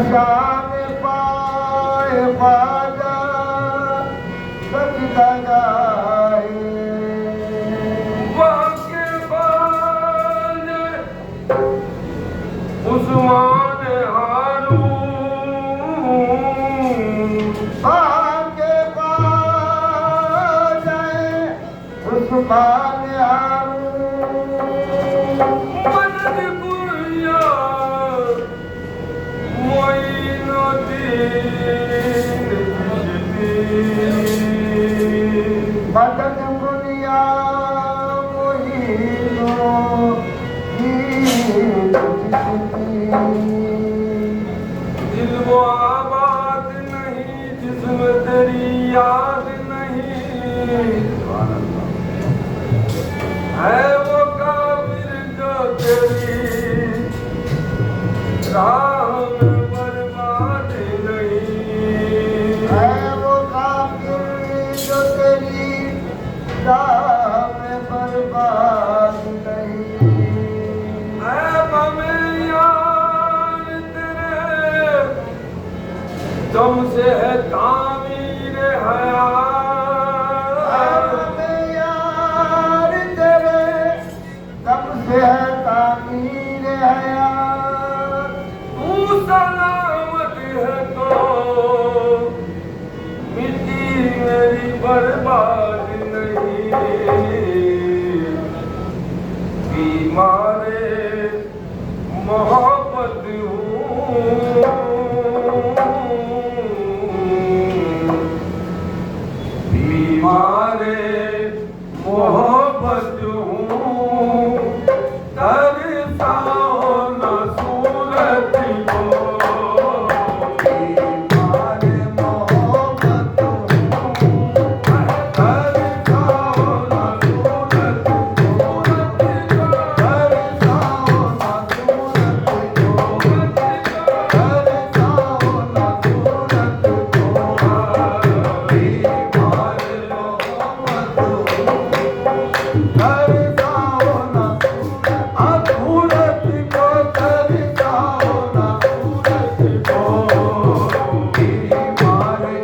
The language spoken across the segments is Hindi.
शाम पाए बाजा सजदा गाए वाके बाजे उस्मान हारून वाके बाजे उस्मान हारून मदद गुरिया मदद गुरिया दिल वो आबाद नहीं जिसमें तेरी याद नहीं है वो काबिर जो तेरी राह में बर्बाद नहीं है वो काफिर जो तेरी राह में बर्बाद नहीं है हमें यार तेरे दम से है तामीर हयात हमें यार तेरे तब से है तामीर हयात तू सलामत है तो मिट्टी मेरी बर्बाद नहीं बीमारे मोहब्बत हूँ बीमारे मोहब्बत हूँ तरसाओ न सूरत को बीमारे मोहब्बत तरसाओ न सूरत को तरसाओ ना सूरत को तरसाओ ना सूरत को बीमारे मोहब्बत तरसाओ ना सूरत को तरसाओ ना सूरत को बीमारे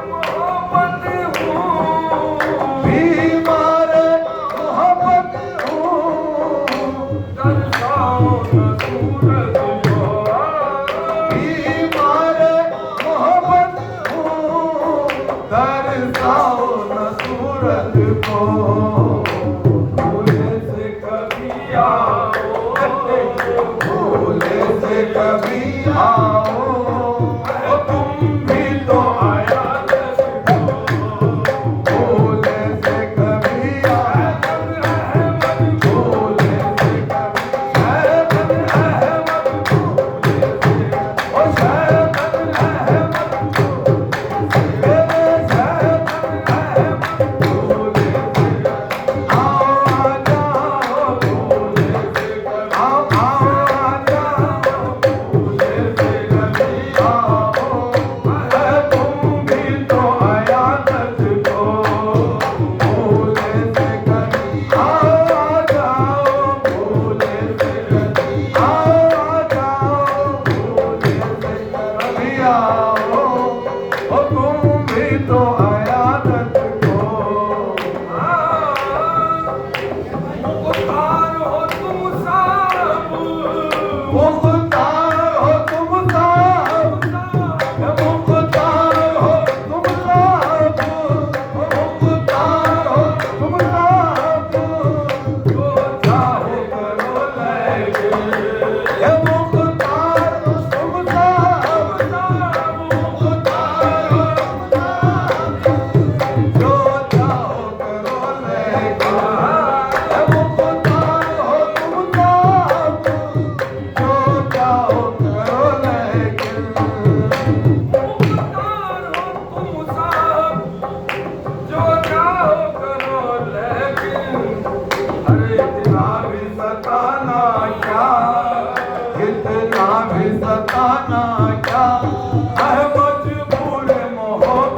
मोहब्बत बीमारे मोहब्बत तरसाओ ना सूरत को बीमारे मोहब्बत बीमारे मोहब्बत तरसाओ ना सूरत को भूले से कभी आओ ओ तुम भी तो आया भूले से कभी आओ भूले से कभी ओ शायद तो आयादत को मुख्तार हो तुम सब मुख्तार हो तुम सब मुख्तार हो तुम सब मुख्तार हो तुम सब जो चाहो करो लेके ये मुख्तार हो तुम सब मुख्तार हो तुम सब जो चाहो करो लेके ये मुख्तार हो तुम सब जो चाहो करो लेके मुख्तार हो तुम सब जो चाहो करो लेकिन अरे इतना भी सताना क्या इतना भी सताना क्या है मजबूर मोहब्बत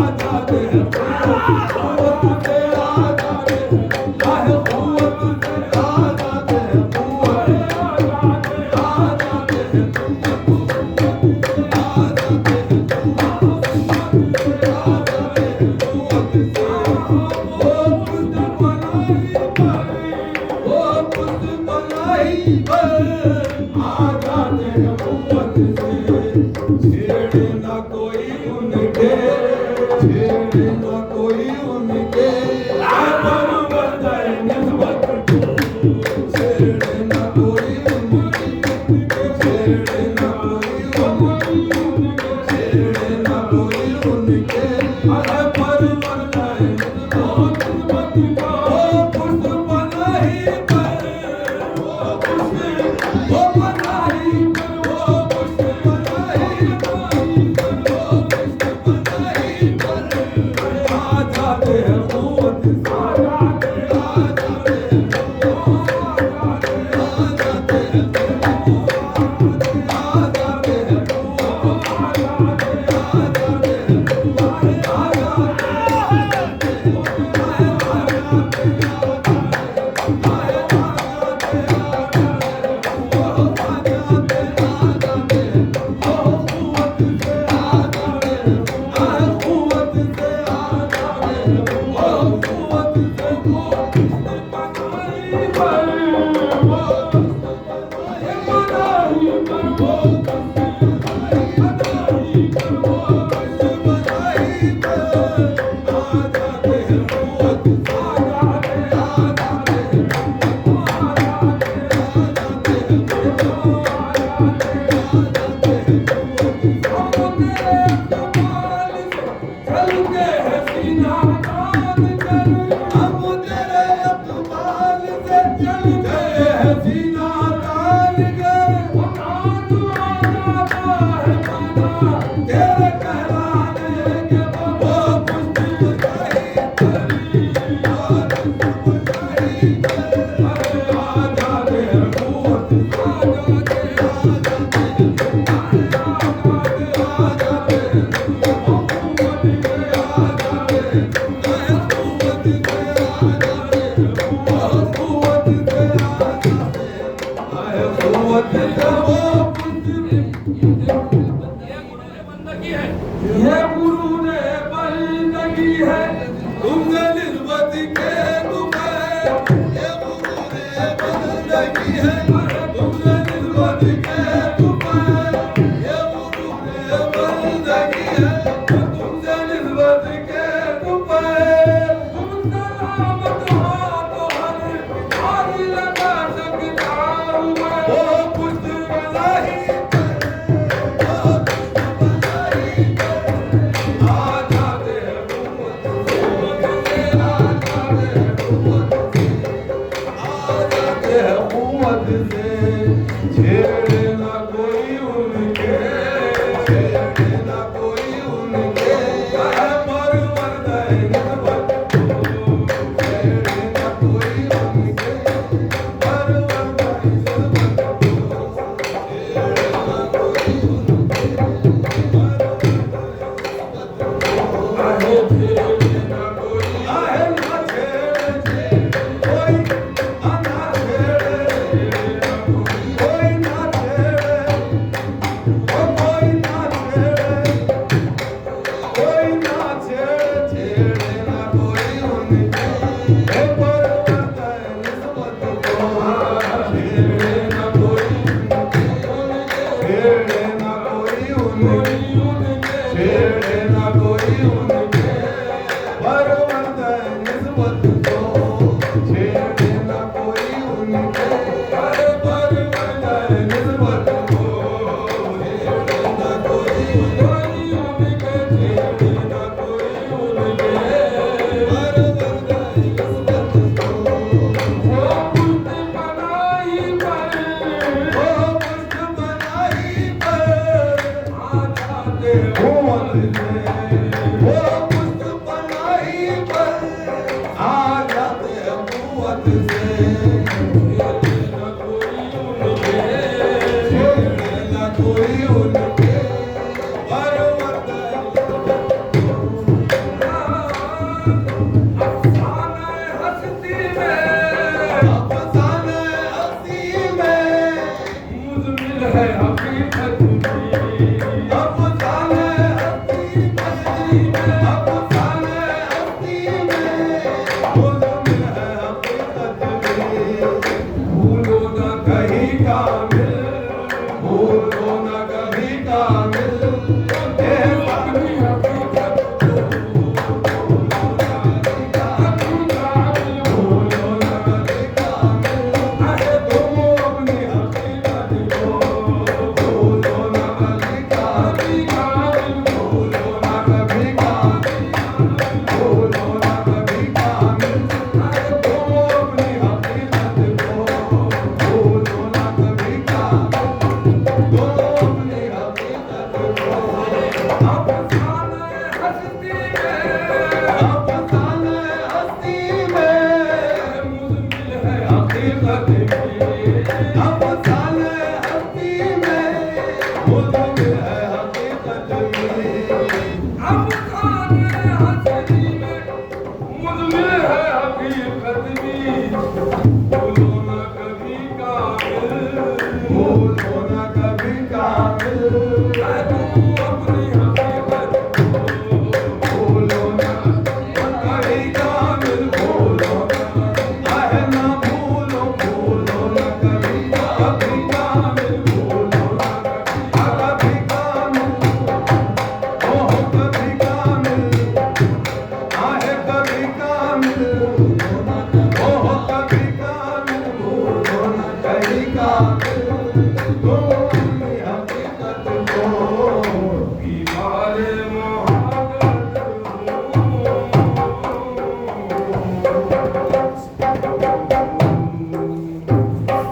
आजाद ये गुरु ने बंदगी है तुमने निस्बत के तुम्हें ये गुरु ने बंदगी है तुमने निस्बत के तुम्हें ये गुरु ने बंदगी है तुमसे निस्बत के तुम्हें तुम सलामत हो तो हर लगा सकता हूँ मैं वो कुछ नहीं अफसाने हस्ती में मुज़मिल है हकीकत में। अफसाने हस्ती में मुज़मिल है हकीकत में। अफ़साने हस्ती में मुज़मिल है हकीकत में। भूलो न कभी काबिल, भूलो न कभी काबिल, है तू अपनी हकीकत को। भूलो न कभी काबिल, भूलो न आहे न भूलो, भूलो न कभी काबिल, भूलो न कभी काबिल, ओह कभी काबिल, आहे कभी काबिल, ओह कभी काबिल, भूलो न कभी काबिल, तो अपनी हकीकत को की बारे